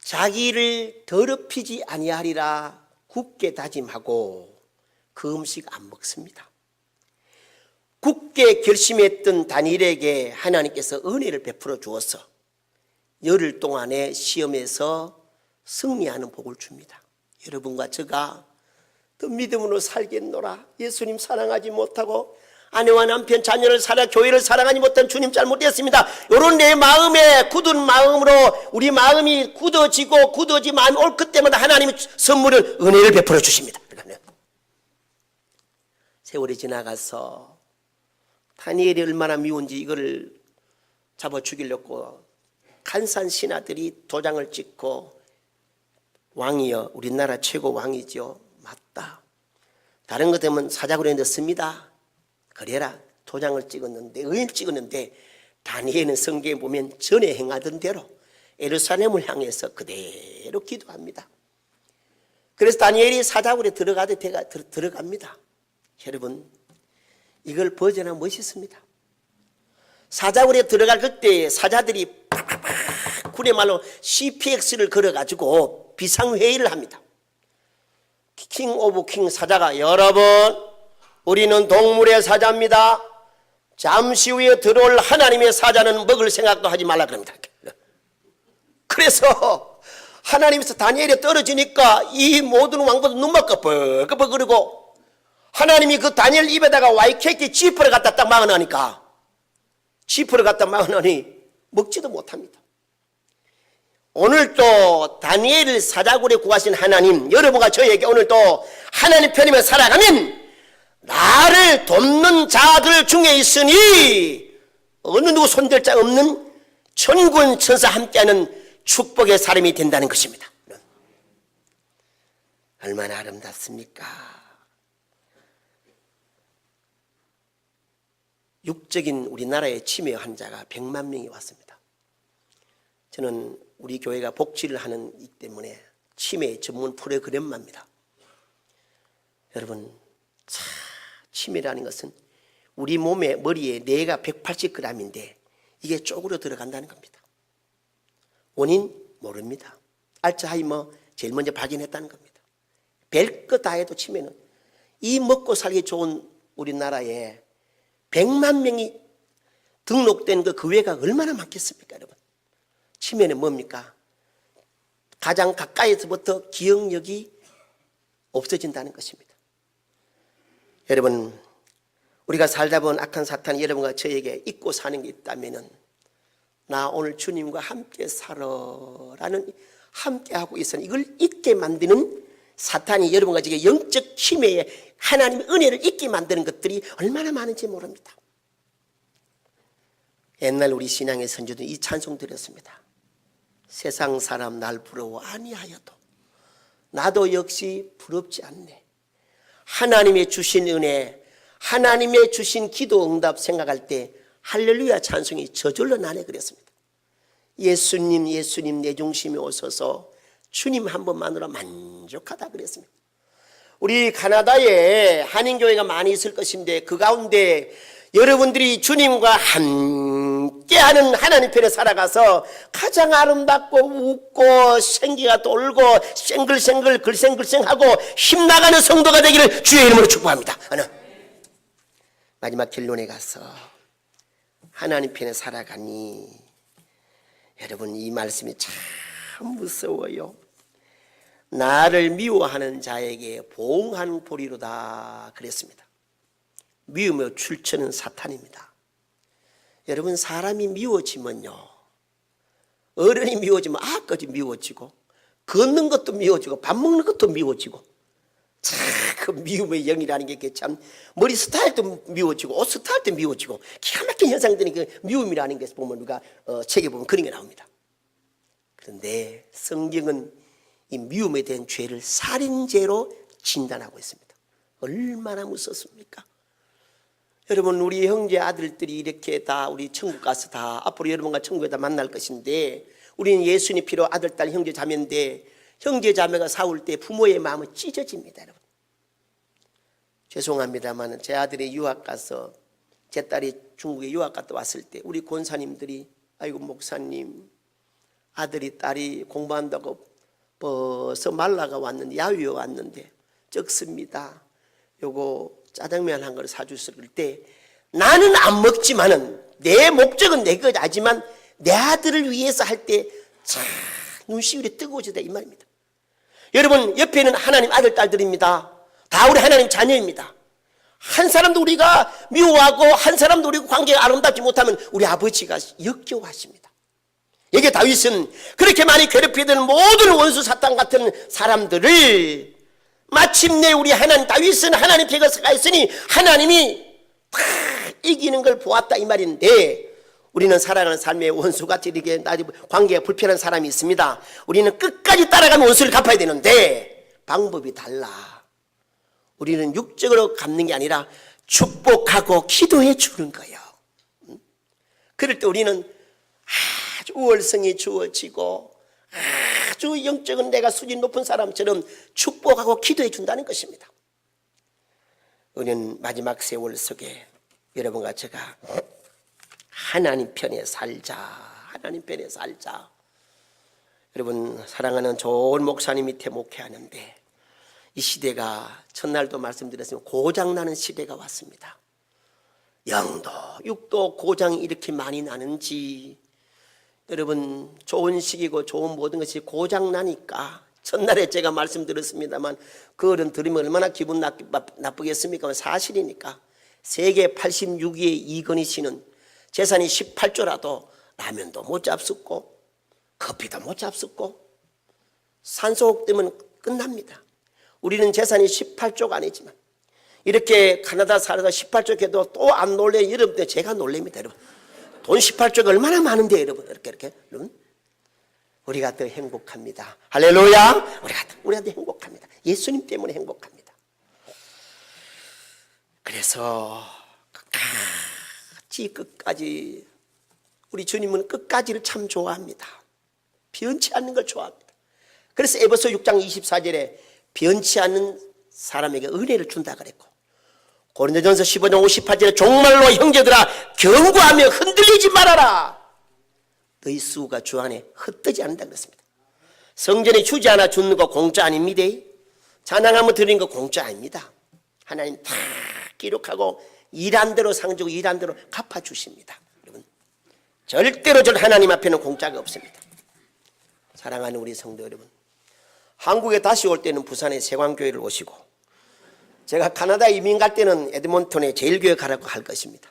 자기를 더럽히지 아니하리라 굳게 다짐하고 그 음식 안 먹습니다. 굳게 결심했던 다니엘에게 하나님께서 은혜를 베풀어 주어서 열흘 동안의 시험에서 승리하는 복을 줍니다. 여러분과 제가 더 믿음으로 살겠노라. 예수님 사랑하지 못하고 아내와 남편 자녀를 살아 교회를 사랑하지 못한 주님 잘못했습니다. 이런 내 마음에 굳은 마음으로 우리 마음이 굳어지고 마음이 올 그때마다 하나님이 선물을 은혜를 베풀어 주십니다. 세월이 지나가서 다니엘이 얼마나 미운지 이거를 잡아 죽이려고 간산 신하들이 도장을 찍고 왕이여, 우리나라 최고 왕이죠. 맞다. 다른 것 되면 사자굴에 넣습니다. 그래라. 도장을 찍었는데, 의인을 찍었는데 다니엘은 성경에 보면 전에 행하던 대로 예루살렘을 향해서 그대로 기도합니다. 그래서 다니엘이 사자굴에 들어갑니다. 여러분, 이걸 버전하면 멋있습니다. 사자굴에 들어갈 그때 사자들이 팍팍팍 구레 말로 CPX를 걸어가지고 비상회의를 합니다. 킹 오브 킹 사자가 여러분 우리는 동물의 사자입니다. 잠시 후에 들어올 하나님의 사자는 먹을 생각도 하지 말라 그럽니다. 그래서 하나님께서 다니엘에 떨어지니까 이 모든 왕보다 눈만 끄덕끄덕거리고 하나님이 그 다니엘 입에다가 YKK 지퍼를 갖다 딱 막아놓으니까 지퍼를 갖다 막아놓으니 먹지도 못합니다. 오늘도 다니엘을 사자굴에 구하신 하나님, 여러분과 저에게 오늘도 하나님 편이면 살아가면 나를 돕는 자들 중에 있으니 어느 누구 손댈 자 없는 천군 천사 함께하는 축복의 사람이 된다는 것입니다. 얼마나 아름답습니까? 육적인 우리나라의 치매 환자가 100만 명이 왔습니다. 저는 우리 교회가 복지를 하는 이 때문에 치매 전문 프로그램입니다. 여러분, 치매라는 것은 우리 몸의 머리에 뇌가 180g인데 이게 쪽으로 들어간다는 겁니다. 원인 모릅니다. 알츠하이머 제일 먼저 발견했다는 겁니다. 별거 다 해도 치매는 이 먹고 살기 좋은 우리나라에 100만 명이 등록된 그 외가 얼마나 많겠습니까, 여러분? 치매는 뭡니까? 가장 가까이서부터 기억력이 없어진다는 것입니다. 여러분, 우리가 살다 본 악한 사탄이 여러분과 저에게 잊고 사는 게 있다면은 나 오늘 주님과 함께 살아라는 함께하고 있으니 이걸 잊게 만드는 사탄이 여러분과 저에게 영적 치매에 하나님의 은혜를 잊게 만드는 것들이 얼마나 많은지 모릅니다. 옛날 우리 신앙의 선조도 이 찬송 드렸습니다. 세상 사람 날 부러워 아니하여도 나도 역시 부럽지 않네. 하나님의 주신 은혜, 하나님의 주신 기도 응답 생각할 때 할렐루야 찬송이 저절로 나네 그랬습니다. 예수님 예수님 내 중심에 오셔서 주님 한 번만으로 만족하다 그랬습니다. 우리 카나다에 한인교회가 많이 있을 것인데 그 가운데 여러분들이 주님과 함께하는 하나님 편에 살아가서 가장 아름답고 웃고 생기가 돌고 생글생글 글생글생하고 힘나가는 성도가 되기를 주의 이름으로 축복합니다. 마지막 결론에 가서 하나님 편에 살아가니 여러분 이 말씀이 참 무서워요. 나를 미워하는 자에게 보응하는 보리로다 그랬습니다. 미움의 출처는 사탄입니다. 여러분 사람이 미워지면요, 어른이 미워지면 아까지 미워지고 걷는 것도 미워지고 밥 먹는 것도 미워지고 참 그 미움의 영이라는 게 참 머리 스타일도 미워지고 옷 스타일도 미워지고 기가 막힌 현상들이 그 미움이라는 것을 보면 우리가 책에 보면 그런 게 나옵니다. 그런데 성경은 이 미움에 대한 죄를 살인죄로 진단하고 있습니다. 얼마나 무섭습니까? 여러분 우리 형제 아들들이 이렇게 다 우리 천국 가서 다 앞으로 여러분과 천국에 다 만날 것인데 우리는 예수님 피로 아들, 딸, 형제, 자매인데 형제, 자매가 싸울 때 부모의 마음은 찢어집니다. 여러분 죄송합니다만 제 아들이 유학 가서 제 딸이 중국에 유학 갔다 왔을 때 우리 권사님들이 아이고 목사님 아들이 딸이 공부한다고 벌써 말라가 왔는데 야유에 왔는데 적습니다. 요거 짜장면 한 그릇 사주실 때 나는 안 먹지만은 내 목적은 내 거지만 내 아들을 위해서 할 때 참 눈시울이 뜨거워지다 이 말입니다. 여러분 옆에는 하나님 아들 딸들입니다. 다 우리 하나님 자녀입니다. 한 사람도 우리가 미워하고 한 사람도 우리가 관계가 아름답지 못하면 우리 아버지가 역겨워하십니다. 여기 다윗은 그렇게 많이 괴롭히던 모든 원수 사탄 같은 사람들을 마침내 우리 하나님 다윗은 하나님 께가 있으니 하나님이 다 이기는 걸 보았다 이 말인데 우리는 살아가는 삶의 원수같이 이렇게 관계가 불편한 사람이 있습니다. 우리는 끝까지 따라가면 원수를 갚아야 되는데 방법이 달라. 우리는 육적으로 갚는 게 아니라 축복하고 기도해 주는 거예요. 그럴 때 우리는 아주 우월성이 주어지고 아주 영적인 내가 수준 높은 사람처럼 축복하고 기도해 준다는 것입니다. 우리는 마지막 세월 속에 여러분과 제가 하나님 편에 살자, 하나님 편에 살자. 여러분 사랑하는 좋은 목사님 밑에 목회하는데 이 시대가 첫날도 말씀드렸지만 고장나는 시대가 왔습니다. 영도 육도 고장이 이렇게 많이 나는지 여러분 좋은 시기고 좋은 모든 것이 고장나니까 첫날에 제가 말씀드렸습니다만 그거는 들으면 얼마나 기분 나쁘겠습니까? 사실이니까 세계 86위의 이건희 씨는 재산이 18조라도 라면도 못 잡숫고 커피도 못 잡숫고 산소호흡 때문에 끝납니다. 우리는 재산이 18조가 아니지만 이렇게 카나다 살아서 18조 해도 또 안 놀래. 여러분 때 제가 놀랍니다. 여러분 돈 18조가 얼마나 많은데 여러분 이렇게 여러분 우리가 더 행복합니다. 할렐루야. 우리가 더 행복합니다. 예수님 때문에 행복합니다. 그래서 끝까지 우리 주님은 끝까지를 참 좋아합니다. 변치 않는 걸 좋아합니다. 그래서 에베소 6장 24절에 변치 않는 사람에게 은혜를 준다 그랬고 고린도전서 15장 58절에 정말로 형제들아 경고하며 흔들리지 말아라. 너희 수가 주 안에 흩뜨지 않는다 그랬습니다. 성전에 주지 않아 주는 거 공짜 아닙니다. 찬양하면 드리는 거 공짜 아닙니다. 하나님 다 기록하고 일한 대로 상 주고 일한 대로 갚아주십니다. 여러분 절대로 저 하나님 앞에는 공짜가 없습니다. 사랑하는 우리 성도 여러분, 한국에 다시 올 때는 부산의 세광교회를 오시고 제가 카나다 이민 갈 때는 에드몬턴에 제일교회 가라고 할 것입니다.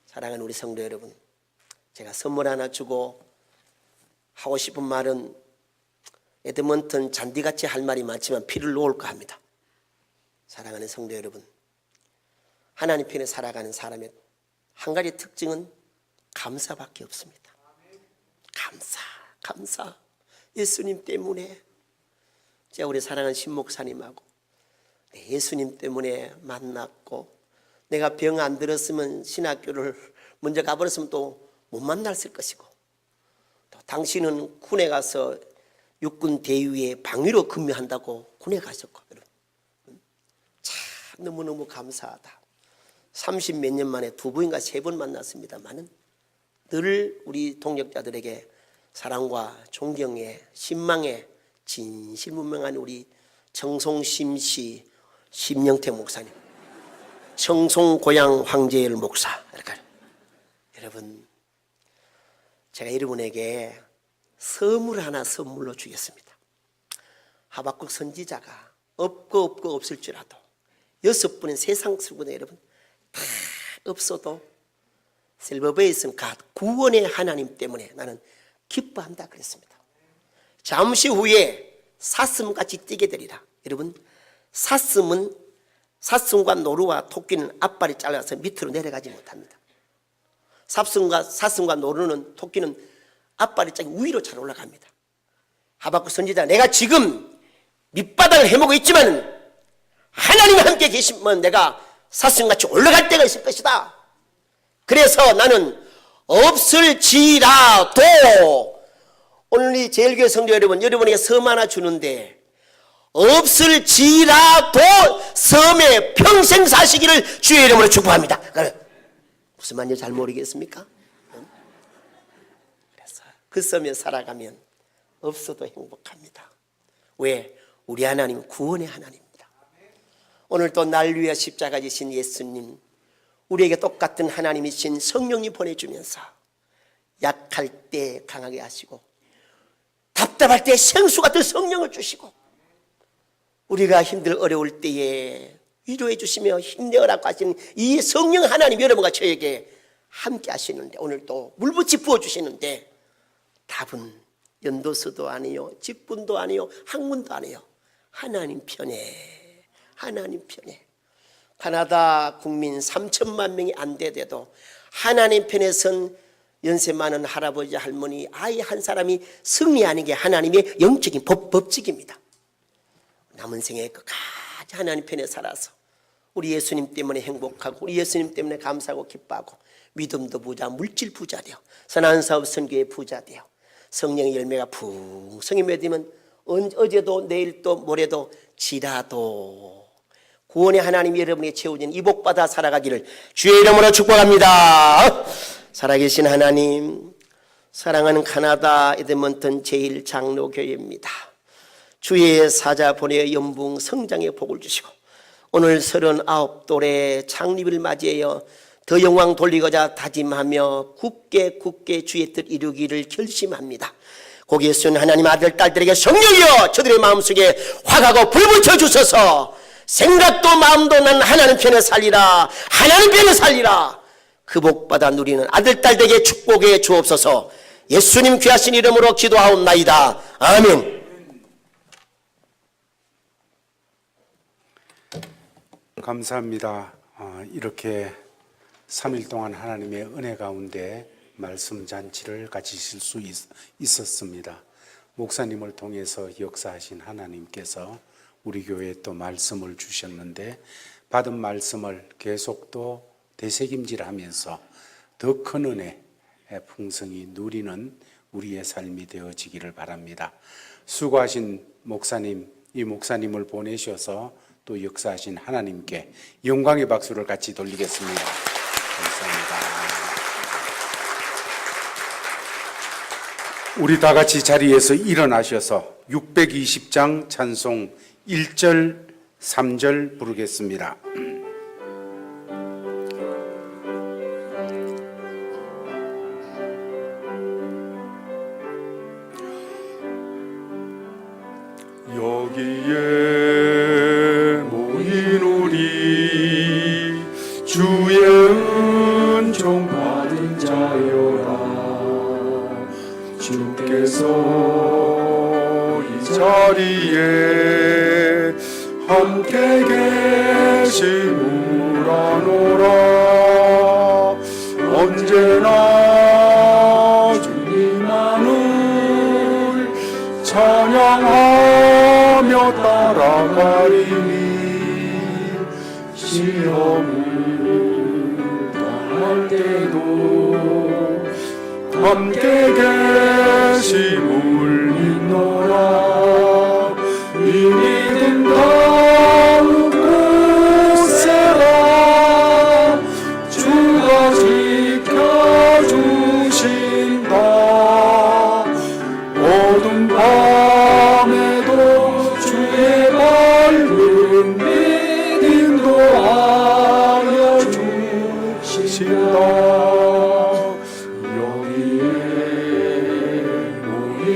사랑하는 우리 성도 여러분, 제가 선물 하나 주고 하고 싶은 말은 에드먼턴 잔디같이 할 말이 많지만 피를 놓을까 합니다. 사랑하는 성도 여러분, 하나님 편에 살아가는 사람의 한 가지 특징은 감사밖에 없습니다. 감사. 예수님 때문에 제가 우리 사랑하는 신목사님하고 예수님 때문에 만났고 내가 병 안 들었으면 신학교를 먼저 가버렸으면 또 못 만났을 것이고, 또 당신은 군에 가서 육군 대위에 방위로 근무한다고 군에 가셨고, 참 너무너무 감사하다. 30 몇 년 만에 2번인가 3번 만났습니다만은 늘 우리 동역자들에게 사랑과 존경에 신망에 진실분명한 우리 청송심시 심영태 목사님, 청송고향 황재열 목사, 여러분, 제가 여러분에게 선물 하나 선물로 주겠습니다. 하박국 선지자가 없고 없을지라도 6분의 세상 쓰고는 여러분 다 없어도 셀버베이슨 갓 구원의 하나님 때문에 나는 기뻐한다 그랬습니다. 잠시 후에 사슴같이 뛰게 되리라. 여러분, 사슴과 노루와 토끼는 앞발이 잘라서 밑으로 내려가지 못합니다. 사슴과 노루는, 토끼는 앞발이 쫙 위로 잘 올라갑니다. 하박국 선지자, 내가 지금 밑바닥을 헤매고 있지만 하나님과 함께 계시면 내가 사슴같이 올라갈 때가 있을 것이다. 그래서 나는 없을지라도, 오늘 이 제일교회 성도 여러분에게 섬 하나 주는데, 없을지라도 섬에 평생 사시기를 주의 이름으로 축복합니다. 무슨 말인지 잘 모르겠습니까? 그래서 그 섬에 살아가면 없어도 행복합니다. 왜? 우리 하나님 구원의 하나님입니다. 오늘 또 날 위해 십자가 지신 예수님, 우리에게 똑같은 하나님이신 성령님 보내주면서 약할 때 강하게 하시고 답답할 때 생수 같은 성령을 주시고 우리가 어려울 때에 위로해 주시며 힘내어라고 하시는 이 성령 하나님, 여러분과 저에게 함께 하시는데, 오늘 또 물붓이 부어주시는데 답은 연도서도 아니요, 직분도 아니요, 학문도 아니요, 하나님 편에, 하나님 편에. 가나다 국민 3천만 명이 안 되더라도 하나님 편에 선 연세 많은 할아버지 할머니 아이 한 사람이 승리하는 게 하나님의 영적인 법칙입니다. 남은 생에 끝까지 하나님 편에 살아서 우리 예수님 때문에 행복하고 우리 예수님 때문에 감사하고 기뻐하고 믿음도 부자, 물질 부자 되어 선한 사업 선교의 부자 되어 성령의 열매가 풍성히 맺으면 어제도 내일도 모레도 지라도 구원의 하나님이 여러분에게 채워진 이 복받아 살아가기를 주의 이름으로 축복합니다. 살아계신 하나님, 사랑하는 카나다 에드먼턴 제1장로교회입니다. 주의 사자 보내 연봉 성장의 복을 주시고 오늘 39돌의 창립을 맞이하여 더 영광 돌리고자 다짐하며 굳게 주의 뜻 이루기를 결심합니다. 거기에 쓴 하나님 아들 딸들에게 성령이여 저들의 마음속에 화가고 불 붙여주셔서 생각도 마음도 난 하나님 편에 살리라, 하나님 편에 살리라. 그 복받아 누리는 아들 딸들에게 축복해 주옵소서. 예수님 귀하신 이름으로 기도하옵나이다. 아멘. 감사합니다. 이렇게 3일 동안 하나님의 은혜 가운데 말씀 잔치를 가지실 수 있었습니다. 목사님을 통해서 역사하신 하나님께서 우리 교회에 또 말씀을 주셨는데 받은 말씀을 계속 또 되새김질하면서 더 큰 은혜 풍성히 누리는 우리의 삶이 되어지기를 바랍니다. 수고하신 목사님, 이 목사님을 보내셔서 또 역사하신 하나님께 영광의 박수를 같이 돌리겠습니다. 감사합니다. 우리 다 같이 자리에서 일어나셔서 620장 찬송 1절, 3절 부르겠습니다. 여기에 모인 우리 주의 은총 받은 자여라. 주께서 이 자리에 함께 계시무라 노라. 언제나 주님만을 찬양하며 따라가리니 시험을 함께 계심을 믿노라. 이 믿음 더욱 굳세라. 주가 지켜주신다. 어둠 밤에도 주의 밝은 믿음도 하여 주신다. 여기에 모인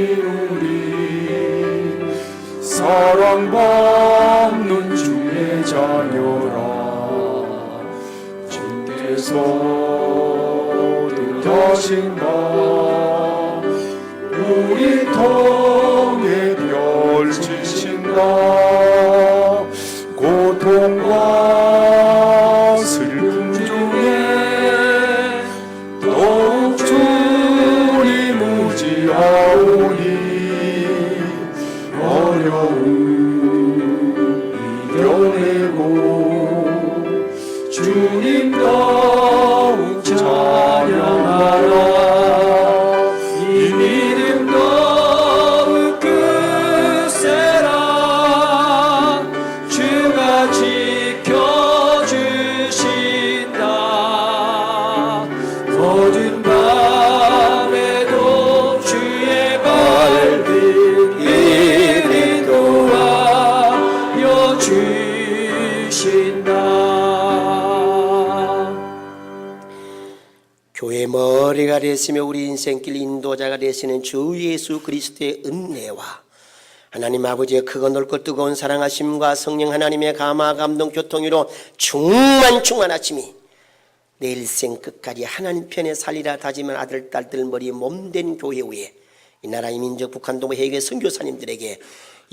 우리 사랑받는 주의 자녀라. 주께서 뜻하신다. 우리 통에 펼치신다. 고통과 슬픔 중에 더욱 주님 의지하오니 어려움 이겨내고 주님 더욱 찬양하라. 이 믿음 더욱 굳세라. 주가 지켜주신다. 어두운 밤에도 주의 밝은 빛이 도와여 주신다. 교회 머리가 되시며 우리 인생길 인도자가 되시는 주 예수 그리스도의 은혜와 하나님 아버지의 크고 넓고 뜨거운 사랑하심과 성령 하나님의 감화 감동 교통으로 충만하심이 내 일생 끝까지 하나님 편에 살리라 다짐한 아들 딸들 머리에 몸된 교회 위에 이 나라 이 민족 북한 동부 해외 선교사님들에게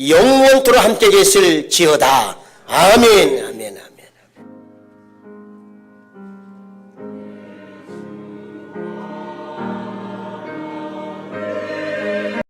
영원토록 함께 계실지어다. 아멘. 아멘.